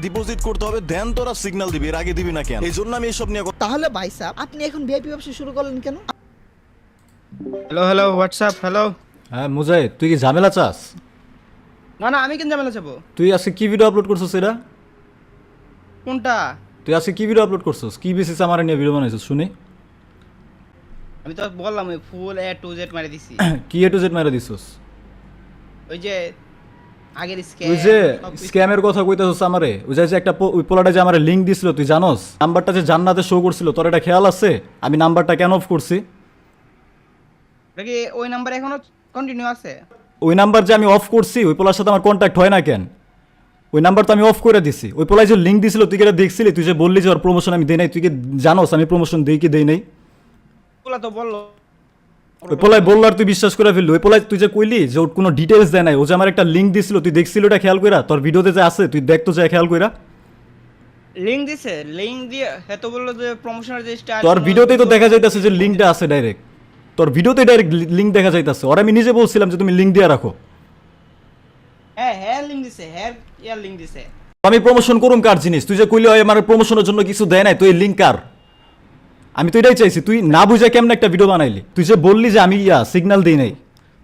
Deposit করতে হবে, দেন তোরা সিগন্যাল দিবি, এর আগে দিবি না কেন? এই জন্য আমি এইসব নিয়ে তাহলে ভাই সাহেব আপনি এখন ভিআইপি ব্যবসা শুরু করলেন কেন? Hello hello WhatsApp hello. হ্যাঁ মুজাহিদ, তুই কি ঝামেলা চাস? না না, আমি কেন ঝামেলা যাবো? তুই আজকে কি ভিডিও আপলোড করছিস? এরা কোনটা? তুই আজকে কি ভিডিও আপলোড করছিস? কি বেসিস আমার নিয়ে ভিডিও বানাইছিস শুনি? আমি তো বললাম ওই ফুল এ টু জেড মারি দিছি। কি এ টু জেড মেরে দিছিস? ওই যে আগের তুই যে স্ক্যামের কথা কইতাছিস আমারে, ওই যে একটা ওই পোলাটা যে আমারে লিংক দিছিল, তুই জানোস নাম্বারটা যে জান্নাতে শো করছিল, তোর এটা খেয়াল আছে আমি নাম্বারটা কেন অফ করছি? কি ওই নাম্বার এখনো কন্টিনিউ আছে? ওই নাম্বার যে আমি অফ করছি, ওই পোলার সাথে আমার কন্ট্যাক্ট হয় না কেন? ওই নাম্বার তো আমি অফ করে দিছি। ওই পোলায় যে লিঙ্ক দিছিল তুই কি এটা দেখছিলি? তুই যে বললি যে ওর প্রমোশন আমি দেই নাই, তুই কি জানোস আমি প্রমোশন দেই কি দেই নাই? ওগুলা তো বললো। ওই পোলায় বললো আর তুই বিশ্বাস করে ফেললি। ওই পোলায় তুই যে কইলি যে ওর কোনো ডিটেলস দেয় নাই, ও যে আমার একটা লিঙ্ক দিছিল, তুই দেখছিল এটা খেয়াল কইরা? তোর ভিডিওতে যে আছে তুই দেখতো যে খেয়াল কইরা? লিংক দিছে, লিংক দিয়ে এত বললো যে প্রমোশনের যে স্টার। তোর ভিডিওতেই তো দেখা যাইতাছে যে লিঙ্কটা আছে ডাইরেক্ট। তোর ভিডিওতে ডাইরেক্ট লিঙ্ক দেখা যাইতাছে। আর আমি নিজে বলছিলাম যে তুমি লিঙ্ক দিয়ে রাখো। হ্যাঁ হ্যাঁ লিংক দিছে, হ্যাঁ ইয়ার লিংক দিছে। আমি প্রমোশন করুম কার জিনিস? তুই যে কইলি হয় আমার প্রমোশনের জন্য কিছু দেয় নাই, তুই এই লিঙ্ক কার? আমি তো এটাই চাইছি। তুই না বুঝে কেমন একটা ভিডিও বানাইলি? তুই যে বললি যে আমি সিগন্যাল দিই নাই,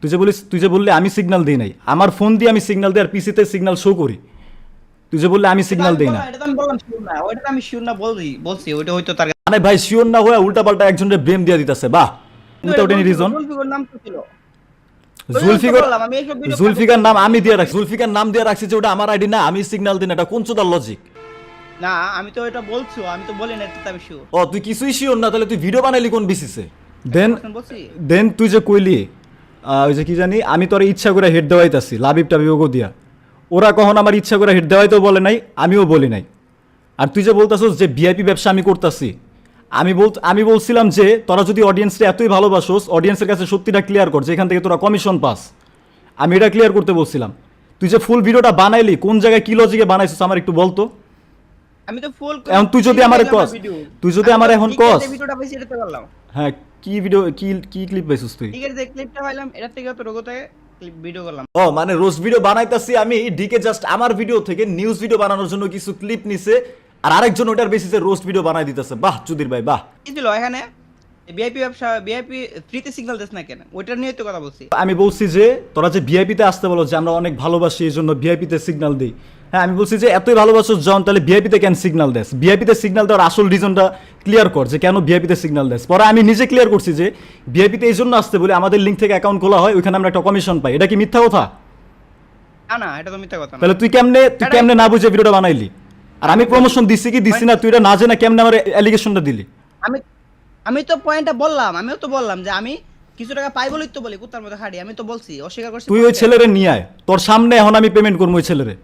তুই যে বললি আমি সিগন্যাল দিই নাই, আমার ফোন দিয়ে আমি সিগন্যাল দিই আর পিসিতে সিগন্যাল শো করি। তুই যে বললি আমি সিগন্যাল দিই না। এটা তো আমি বললাম শিওর না, ওইটা তো আমি শিওর না বলছি ওইটা হয়তো তার মানে ভাই শিওর না হয়ে উল্টাপাল্টা একজনের ব্লেম দিয়ে দিতেছে। বাহ, উইথাউট এনি রিজন। জুলফিকার নাম তো ছিল। জুলফিকার নাম আমি দিয়ে রাখছি। জুলফিকার নাম দিয়ে রাখছি যে ওটা আমার আইডি না, আমি সিগন্যাল দিই না। এটা কোন চোদার লজিক? না আমি তো এটা বলছি, আমি তো বলি না, এটা তো আমি শিওর। ও তুই কিছুই শিওর না, তাহলে তুই ভিডিও বানাইলি কোন বেসিসে? বলছি দেন তুই যে কইলি ওই যে কি জানি আমি তোর ইচ্ছা করে হেড দেওয়াইতাছি লাবিব টাবিবগো দিয়া, ওরা কখন আমার ইচ্ছা করে হেড দেওয়াইতেও বলে নাই, আমিও বলি নাই। আর তুই যে বলতাছস যে ভিআইপি ব্যবসা আমি করতাছি, আমি বলছিলাম যে তোরা যদি অডিয়েন্সটা এতই ভালোবাসোস, অডিয়েন্সের কাছে সত্যিটা ক্লিয়ার কর যে এখান থেকে তোরা কমিশন পাস। আমি এটা ক্লিয়ার করতে বলছিলাম। তুই যে ফুল ভিডিওটা বানাইলি কোন জায়গায় কি লজিকে বানাইছিস আমার একটু বলতো। আমি তো ফুল এখন তুই যদি আমারে কস, তুই যদি আমার এখন কস, ভিডিওটা পাইছি এটা তো বললাম। হ্যাঁ কি ভিডিও কি ক্লিপ পাইছিস তুই? ঠিক আছে, ক্লিপটা পাইলাম, এটা থেকে তো রোগতে ক্লিপ ভিডিও করলাম। ও মানে রোস্ট ভিডিও বানাইতাছি আমি, ডিকে জাস্ট আমার ভিডিও থেকে নিউজ ভিডিও বানানোর জন্য কিছু ক্লিপ নিছে, আর আরেকজন ওটার বেসিসে রোস্ট ভিডিও বানাই দিতেছে। বাহ চুদির ভাই বাহ। কি ছিল এখানে? ভিআইপি ব্যবসা, ভিআইপি ফ্রিতে সিগন্যাল দিস না কেন? ওইটা নিয়ে তো কথা বলছি। আমি বলছি যে তোরা যে ভিআইপিতে আসতে বলো যে আমরা অনেক ভালোবাসি এই জন্য ভিআইপিতে সিগন্যাল দিই। হ্যাঁ আমি বলছি যে এতই ভালোবাসো জন, তাহলে ভিআইপিতে কেন সিগন্যাল দেস? ভিআইপিতে সিগন্যাল দেওয়ার আসল রিজনটা ক্লিয়ার কর যে কেন ভিআইপিতে সিগন্যাল দেস। পরে আমি নিজে ক্লিয়ার করছি যে ভিআইপিতে এই জন্য আসতে বলে আমাদের লিঙ্ক থেকে অ্যাকাউন্ট খোলা হয়, ওইখানে আমরা একটা কমিশন পাই। এটা কি মিথ্যা কথা? না না, এটা তো মিথ্যা কথা না। তাহলে তুই কেমনে না বুঝে ভিডিওটা বানাইলি? আর আমি প্রমোশন দিছি কি দিছি না তুই এটা না জেনে কেমনে আমার অ্যালিগেশনটা দিলি? আমি তো পয়েন্টটা বললাম, আমিও তো বললাম যে আমি কিছু টাকা পাই বলেই তো বলি কুত্তার মধ্যে খাড়ি। আমি তো বলছি, অস্বীকার করছি। তুই ওই ছেলেরে নিয়ে আয়, তোর সামনে এখন আমি পেমেন্ট করবো ওই ছেলেরে।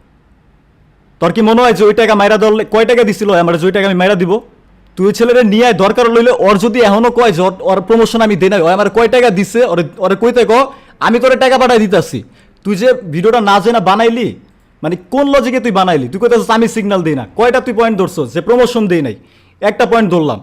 তোর কি মনে হয় যে ওই টাকা মাইরা ধরলে কয় টাকা দিছিল আমার, যে ওই টাকা আমি মাইরা দিব? তুই ওই ছেলেরে নিয়ে আয়, দরকার লইলে ওর যদি এখনো কয় যে ওর প্রমোশন আমি দেই না, ওই আমার কয় টাকা দিছে ওরে কইতে কো, আমি তোরে টাকা পাঠাই দিতাছি। তুই যে ভিডিওটা না জেনে বানাইলি, মানে কোন লজিকে তুই বানাইলি? তুই কইতাছিস আমি সিগন্যাল দেই না, কয়টা তুই পয়েন্ট ধরছস? যে প্রমোশন দেই নাই একটা পয়েন্ট ধরলাম,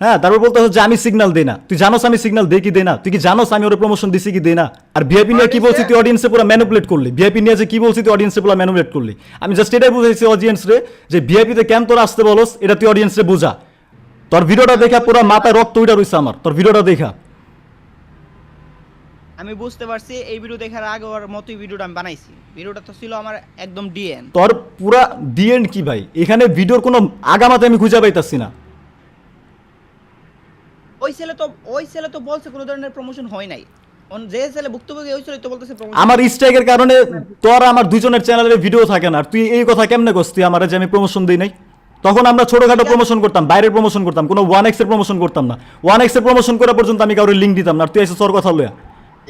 হ্যাঁ তারপর বলতেছ যে আমি সিগন্যাল দেই না। তুই জানোস আমি সিগন্যাল দেই কি দেই না? তুই কি জানোস আমি ওর প্রমোশন দিছি কি দেই না? আর ভিআইপি নিয়ে কি বলছিস তুই অডিয়েন্সে পুরো ম্যানিপুলেট করলি। ভিআইপি নিয়ে যে কি বলছিস তুই অডিয়েন্সে পুরো ম্যানিপুলেট করলি। আমি জাস্ট এটাই বুঝাইছি অডিয়েন্স রে যে ভিআইপিতে কেন তোর আসতে বলস, এটা তুই অডিয়েন্স রে বুঝা। তোর ভিডিওটা দেখা পুরো মাথায় রক্ত উইটা রইছে আমার, তোর ভিডিওটা দেখা। আমি বুঝতে পারছি এই ভিডিও দেখার আগে ওর মতোই ভিডিওটা আমি বানাইছি। ভিডিওটা তো ছিল আমার একদম ডিএন। তোর পুরা ডিএন কি ভাই? এখানে ভিডিওর কোনো আগামাতে আমি খুঁজে পাইতাছি না। ওই ছেলে তো বলছে কোনো ধরনের প্রমোশন হয় নাই। যে ছেলে ভুক্তভোগী ওই ছেলে তো বলতেছে প্রমোশন। আমার স্ট্রাইকের কারণে তোর আমার দুজনের চ্যানেলে ভিডিও থাকে না, আর তুই এই কথা কেমনে করছিস তুই আমার যে আমি প্রমোশন দিই নাই? তখন আমরা ছোটখাটো প্রমোশন করতাম, বাইরের প্রমোশন করতাম, কোনো 1x এর প্রমোশন করতাম না। 1x এর প্রমোশন করা পর্যন্ত আমি কাউরে লিঙ্ক দিতাম না, আর তুই এসে তোর কথা লইয়া।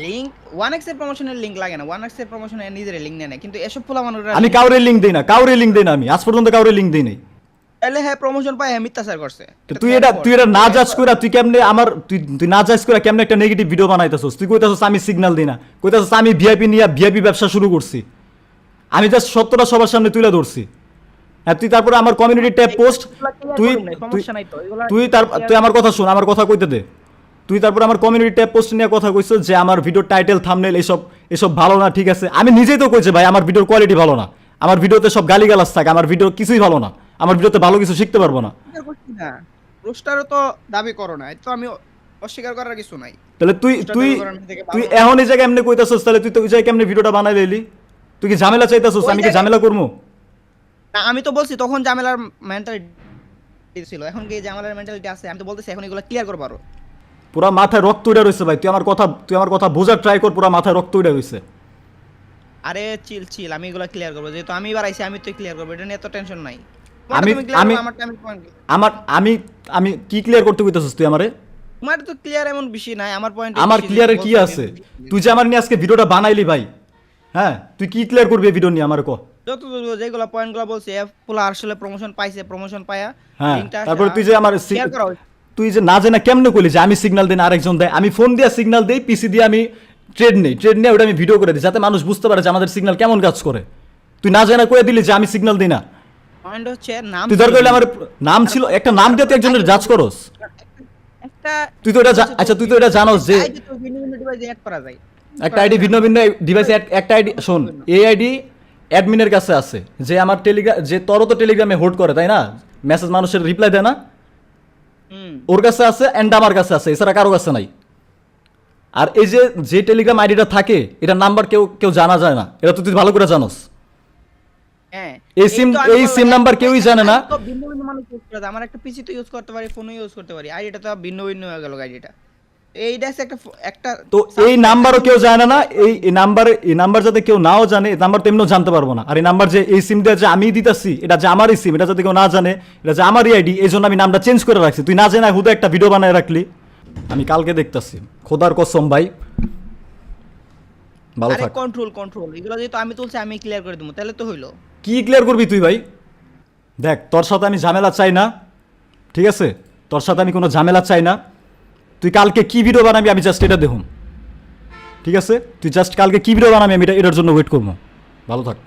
লিংক 1x এর প্রমোশনের লিংক লাগে না, 1x এর প্রমোশনে নিজের লিংক নেয় না, কিন্তু এসব পোলা মানুষরা আমি কাউরে লিঙ্ক দেই না, আমি আজ পর্যন্ত কাউরে লিঙ্ক দেই নাই। তাহলে হ্যাঁ প্রমোশন পায়, হ্যাঁ মিথ্যাচার করছে। তুই এটা না জাজ কইরা তুই কেমনে আমার তুই না জাজ কইরা কেমনে একটা নেগেটিভ ভিডিও বানাইতাছস? তুই কইতাছস আমি সিগন্যাল দিই না, কইতাছস আমি ভিআইপি নিয়ে ভিআইপি ব্যবসা শুরু করছি। আমি জাস্ট সত্যটা সবার সামনে তুলে ধরছি। হ্যাঁ তুই তারপরে আমার কমিউনিটি ট্যাব পোস্ট, তুই আমার কথা শোন, আমার কথা কইতে দে। তুই তারপর আমার কমিউনিটি ট্যাব পোস্ট নিয়ে কথা কইছিস যে আমার ভিডিওর টাইটেল থাম্বনেল এসব ভালো না। ঠিক আছে, আমি নিজেই তো কইছি ভাই আমার ভিডিওর কোয়ালিটি ভালো না। আমার ভিডিওতে সব গালিগালাজ থাকে, আমার ভিডিও কিছুই ভালো না, আমার ভিডিওতে ভালো কিছু শিখতে পারবো না। স্বীকার করছি না, রোস্টারও তো দাবি করো না, এটা তো আমি অস্বীকার করার কিছু নাই। তাহলে তুই তুই তুই এখন এই জায়গায় এমনি কইতাছস, তাহলে তুই তো ওই জায়গায় কেমনে ভিডিওটা বানাই লইলি? তুই কি ঝামেলা চাইতাছস? আমি কি ঝামেলা করবো? না, আমি তো বলছি তখন ঝামেলার মেন্টালিটি ছিল, এখন কি ঝামেলার মেন্টালিটি আছে? আমি তো বলতেছি এখন এগুলো ক্লিয়ার করতে পারো। পুরা মাথায় রক্ত উড়ে রয়েছে ভাই, তুই আমার কথা বোঝার ট্রাই কর, পুরা মাথায় রক্ত উড়ে রয়েছে। আরে চিল চিল, আমি এগুলো ক্লিয়ার করবো, যেহেতু আমি এবার আইছি আমি তো ক্লিয়ার করবো, এটা নিয়ে এত টেনশন নাই। আমি আমি কি ক্লিয়ার করতে কইতাছস তুই আমারে? তোমার তো ক্লিয়ার এমন বিষয় নাই, আমার পয়েন্ট আমার ক্লিয়ারের কি আছে? তুই যে আমার নিয়ে আজকে ভিডিওটা বানাইলি ভাই, হ্যাঁ তুই কি ক্লিয়ার করবি এই ভিডিও নিয়ে আমারে ক? যত যেগুলো পয়েন্টগুলো বলছি, পোলা আসলে প্রমোশন পাইছে, প্রমোশন পায়া হ্যাঁ, লিংকটা তারপর তুই যে আমার শেয়ার করা হইছে। তুই যে না জানা কেমনে কইলি যে আমি সিগন্যাল দেই না আরেকজন দেয়, আমি ফোন দিয়া সিগন্যাল দেই, পিসি দিয়ে আমি ট্রেড নিয়ে ওটা আমি ভিডিও করে দিই যাতে মানুষ বুঝতে পারে যে আমাদের সিগন্যাল কেমন কাজ করে। তুই না জানা কয়ে দিলি যে আমি সিগন্যাল দিই না। পয়েন্ট হচ্ছে নাম, তুই দরকার হলে আমার নাম ছিল একটা নাম দিয়ে তুই একজনের জাজ করস। একটা তুই তো এটা আচ্ছা তুই তো এটা জানোস যে আইডি তো ভিন্ন ভিন্ন ডিভাইসে অ্যাড করা যায়, একটা আইডি ভিন্ন ভিন্ন ডিভাইসে একটা আইডি শোন, এই আইডি অ্যাডমিনের কাছে আছে, যে আমার টেলিগ্রাম যে তোরও তো টেলিগ্রামে হোল্ড করে তাই না, মেসেজ মানুষের রিপ্লাই দেয় না, ওর কাছে আছে এন্ড আমার কাছে আছে, এছাড়া কারো কাছে নাই। আর এই যে টেলিগ্রাম আইডিটা থাকে এটার নাম্বার কেউ জানা যায় না, এটা তো তুই ভালো করে জানোস। হ্যাঁ এই সিম নাম্বার কেউই জানে না। তো ভিন্ন ভিন্ন মানুষ ইউজ করে, আমার একটা পিসি তো ইউজ করতে পারি, ফোনও ইউজ করতে পারি, আইডিটা তো ভিন্ন ভিন্ন হয়ে গেল আইডিটা। এইটা হচ্ছে একটা তো এই নাম্বারও কেউ জানে না, এই নাম্বার যাতে কেউ নাও জানে, এই নাম্বার তো এমনিও জানতে পারবো না। আর এই নাম্বার যে এই সিম দিয়ে যে আমি দিতেছি এটা যে আমারই সিম, এটা যাতে কেউ না জানে, এটা যে আমারই আইডি, এই জন্য আমি নামটা চেঞ্জ করে রাখছি। তুই না জানা হুদা একটা ভিডিও বানায় রাখলি, আমি কালকে দেখতাছি, খোদার কসম ভাই। ভালো আরে থাক। কন্ট্রোল এগুলো যেহেতু আমি তুলছি আমি ক্লিয়ার করে দেবো, তাহলে তো হইলো। কি ক্লিয়ার করবি তুই ভাই? দেখ তোর সাথে আমি ঝামেলা চাই না, ঠিক আছে? তোর সাথে আমি কোনো ঝামেলা চাই না। তুই কালকে কি ভিডিও বানাবি আমি জাস্ট এটা দেখুন, ঠিক আছে? তুই জাস্ট কালকে কি ভিডিও বানাবি আমি এটার জন্য ওয়েট করবো। ভালো থাক।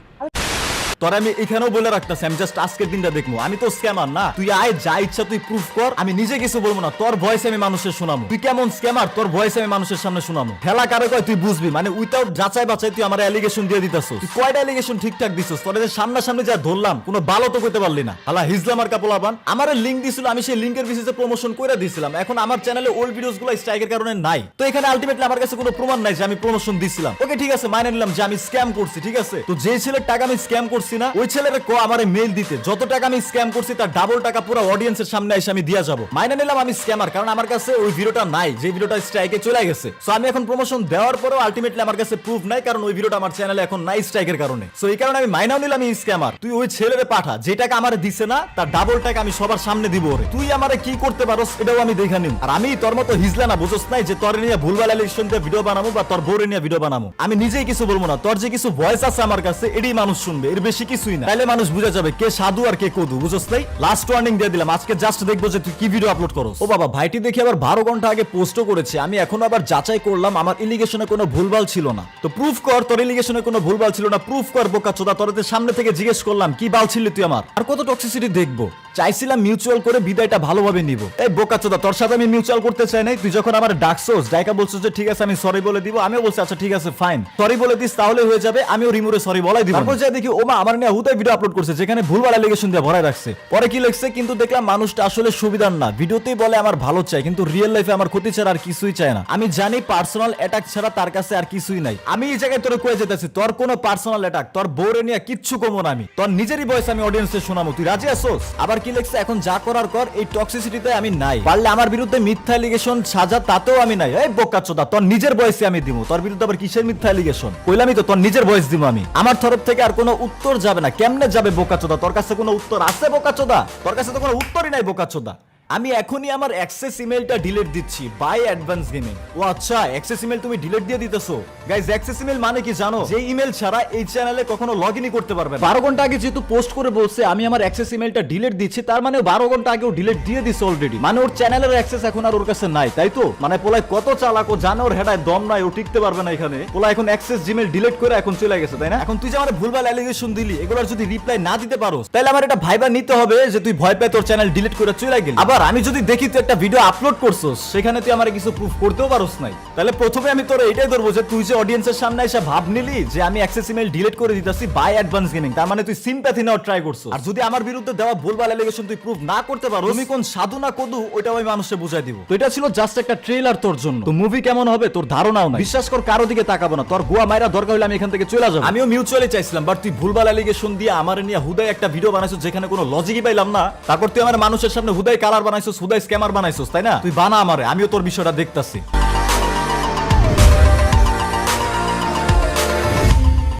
তোর আমি এখানেও বলে রাখতেছি, আমি জাস্ট আজকের দিনটা দেখবো। আমি তো স্ক্যামার না, তুই আয় যা ইচ্ছা তুই প্রুফ কর, আমি নিজে কিছু বলবো না, তোর ভয়েস আমি মানুষের শোনাবো। তুই কেমন স্ক্যামার তোর ভয়েস আমি মানুষের সামনে শোনাবো। খেলা কারে কয় তুই বুঝবি, মানে উইথাউট যাচাই বাছাই তুই আমার অ্যালিগেশন দিয়ে দিতেছস। তুই কয়টা অ্যালিগেশন ঠিকঠাক দিছস? তোর যে সামনাসামনি যা ধরলাম কোনো ভালো তো কইতে পারলি না। হালা হিজলামার কাপলাবান আমার লিংক দিছিল, আমি সেই লিংকের বেসিসে প্রমোশন করে দিছিলাম। এখন আমার চ্যানেলে ওল্ড ভিডিওস গুলো স্ট্রাইকের কারণে নাই, তো এখানে আলটিমেটলি আমার কাছে কোনো প্রমাণ নাই যে আমি প্রমোশন দিছিলাম। ওকে ঠিক আছে, মাইনে নিলাম যে আমি স্ক্যাম করছি, ঠিক আছে? তো যে ছেলের টাকা আমি স্ক্যাম করছি না, ওই ছেলের আমারে মেইল দিতে, যত টাকা আমি স্ক্যাম করছি তার ডাবল টাকা পুরো অডিয়েন্সের সামনে এসে আমি দিয়া যাব। মাইনে নিলাম আমি স্ক্যামার, কারণ আমার কাছে ওই ভিডিওটা নাই যে ভিডিওটা স্ট্রাইকে চলে গেছে। সো আমি এখন প্রমোশন দেওয়ার পরেও আলটিমেটলি আমার কাছে প্রুফ নাই, কারণ ওই ভিডিওটা আমার চ্যানেলে এখন নাই স্ট্রাইকের কারণে। সো এই কারণে আমি মাইনাও নিলাম আমি স্ক্যামার। তুই ওই ছেলেরে পাঠা যে টাকা আমারে দিছে না, তার ডাবল টাকা আমি সবার সামনে দিব ওরে। তুই আমারে কি করতে পারোস এটাও আমি দেখে নিব। আর আমি তোর মতো হিজলা না, বুঝছ নাই যে তোর নিয়ে ভুলভাল ইলেকশন দিয়ে ভিডিও বানাবো বা তোর বউরে নিয়ে ভিডিও বানাবো। আমি নিজেই কিছু বলবো না, তোর যে কিছু ভয়েস আছে আমার কাছে এটাই মানুষ শুনবে, এর বেশি কিছুই না। তাইলে মানুষ বুঝে যাবে কে সাধু আর কে কদু, বুঝছ নাই? লাস্ট ওয়ার্নিং দিয়ে দিলাম, আজকে জাস্ট দেখবো যে তুই কি ভিডিও আপলোড করস। ও বাবা, ভাইটি দেখি আবার 12 ঘন্টা আগে পোস্টও করেছে। আমি এখন আবার যাচাই করলাম আমার ইলিগেশনে কোনো ভুলভাল ছিল না। তো প্রুফ কর তোর ইলিগেশনে কোনো ভুলভাল ছিল না, প্রুফ কর বোকাচোদা। তোর সামনে থেকে জিজ্ঞেস করলাম কি বাল ছিলি তুই আমার, আর কত টক্সিসিটি দেখবো? চাইছিলাম মিউচুয়াল করে বিদায়টা ভালোভাবে নিব। এই বোকাচোদা, তোর সাথে আমি মিউচুয়াল করতে চাই নাই। তুই যখন আমার ডাকছোস, ডাইকা বলছিস যে ঠিক আছে আমি সরি বলে দিব, আমিও বলছি আচ্ছা ঠিক আছে ফাইন, সরি বলে দিস তাহলে হয়ে যাবে, আমিও রিমুরে সরি বলাই দিব। তারপর যাই দেখি ওমা আমার নিয়ে হুদাই ভিডিও আপলোড করছে যেখানে ভুলভাল অ্যালিগেশন দিয়ে ভরাই রাখছে। পরে কি লিখছে কিন্তু দেখলাম মানুষটা আসলে সুবিধার না, ভিডিওতেই বলে আমার ভালো চাই কিন্তু রিয়েল লাইফে আমার ক্ষতি ছাড়া আর কিছুই চায় না। আমি জানি পার্সোনাল অ্যাটাক ছাড়া তার কাছে আর কিছুই নাই। আমি এই জায়গায় তোরে কয়ে যেতেছি তোর কোনো পার্সোনাল অ্যাটাক, তোর বউরে নিয়ে কিচ্ছু কমো না, আমি তোর নিজেরই ভয়েস আমি অডিয়েন্সে শোনাবো। তুই রাজি আসোস? আবার কি লিখছে এখন যা করার কর, এই টক্সিসিটিতে আমি নাই, পারলে আমার বিরুদ্ধে মিথ্যা অ্যালিগেশন সাজা তাতেও আমি নাই। এই বোকাচোদা, তোর নিজের ভয়েসে আমি দিব, তোর বিরুদ্ধে আবার কিসের মিথ্যা অ্যালিগেশন? কইলামই তো তোর নিজের ভয়েস দিব আমি। আমার তরফ থেকে আর কোনো উত্তর যাবে না। কেমনে যাবে বোকাচোদা? তোর কাছে কোনো উত্তর আছে বোকাচোদা? তোর কাছে তো কোনো উত্তরই নাই বোকাচোদা। আমি এখনই আমার অ্যাক্সেস ইমেলটা ডিলিট দিচ্ছি বাই অ্যাডভান্স গেমিং। ও আচ্ছা, অ্যাক্সেস ইমেল তুমি ডিলিট দিয়ে দিতেছো? গাইস, অ্যাক্সেস ইমেল মানে কি জানো? যে ইমেল ছাড়া এই চ্যানেলে কখনো লগইনই করতে পারবে না। 12 ঘন্টা আগে যেহেতু পোস্ট করে বলছে আমি আমার অ্যাক্সেস ইমেলটা ডিলিট দিচ্ছি, তার মানে 12 ঘন্টা আগেও ডিলিট দিয়ে দিছে অলরেডি। মানে ওর চ্যানেলের অ্যাক্সেস এখন আর ওর কাছে নাই, তাই তো? মানে পোলাই কত চালাক, ও জানে ওর হেডায় দম নাই, ও টিকতে পারবে না এখানে। পোলা এখন অ্যাক্সেস জিমেল ডিলিট করে এখন চলে গেছে, তাই না? এখন তুই যে আমার ভুলভাল অ্যালিগেশন দিলি, এগুলোর যদি রিপ্লাই না দিতে পারোস তাহলে আমার এটা ভাইবা নিতে হবে যে তুই ভয় পেয়ে তোর চ্যানেল ডিলিট করে চলে গেলি। আবার আর আমি যদি দেখি তুই একটা ভিডিও আপলোড করছস সেখানে তুই আমার কিছু প্রুফ করতেও পারোস নাই, তাহলে প্রথমে আমি তোর এটাই ধরবো যে তুই যে অডিয়েন্সের সামনে এসে ভাব নিলি যে আমি অ্যাক্সেস ইমেল ডিলিট করে দিতেছি বাই অ্যাডভান্স গেমিং, তার মানে তুই সিম্প্যাথি নেওয়ার ট্রাই করছস। আর যদি আমার বিরুদ্ধে দেওয়া ভুলভাল অ্যালিগেশন তুই প্রুফ না করতে পারো, তুমি কোন সাধু না কদু ওইটাও আমি মানুষকে বুঝাই দিব। তো এটা ছিল জাস্ট একটা ট্রেলার তোর জন্য, তো মুভি কেমন হবে তোর ধারণাও নাই। বিশ্বাস কর কারো দিকে তাকাবো না, তোর গোয়া মাইরা দরকার হলে আমি এখান থেকে চলে যাবো। আমিও মিউচুয়ালি চাইছিলাম, বাট তুই ভুলভাল অ্যালিগেশন দিয়ে আমার নিয়ে হুদাই একটা ভিডিও বানাইছিস যেখানে কোনো লজিকই পাইলাম না। তারপর তুই আমার মানুষের সামনে হুদাই কালার বানাইছিস, হুদাই স্ক্যামার বানাইছিস, তাই না? তুই বানা আমারে, আমিও তোর বিষয়টা দেখতাছি।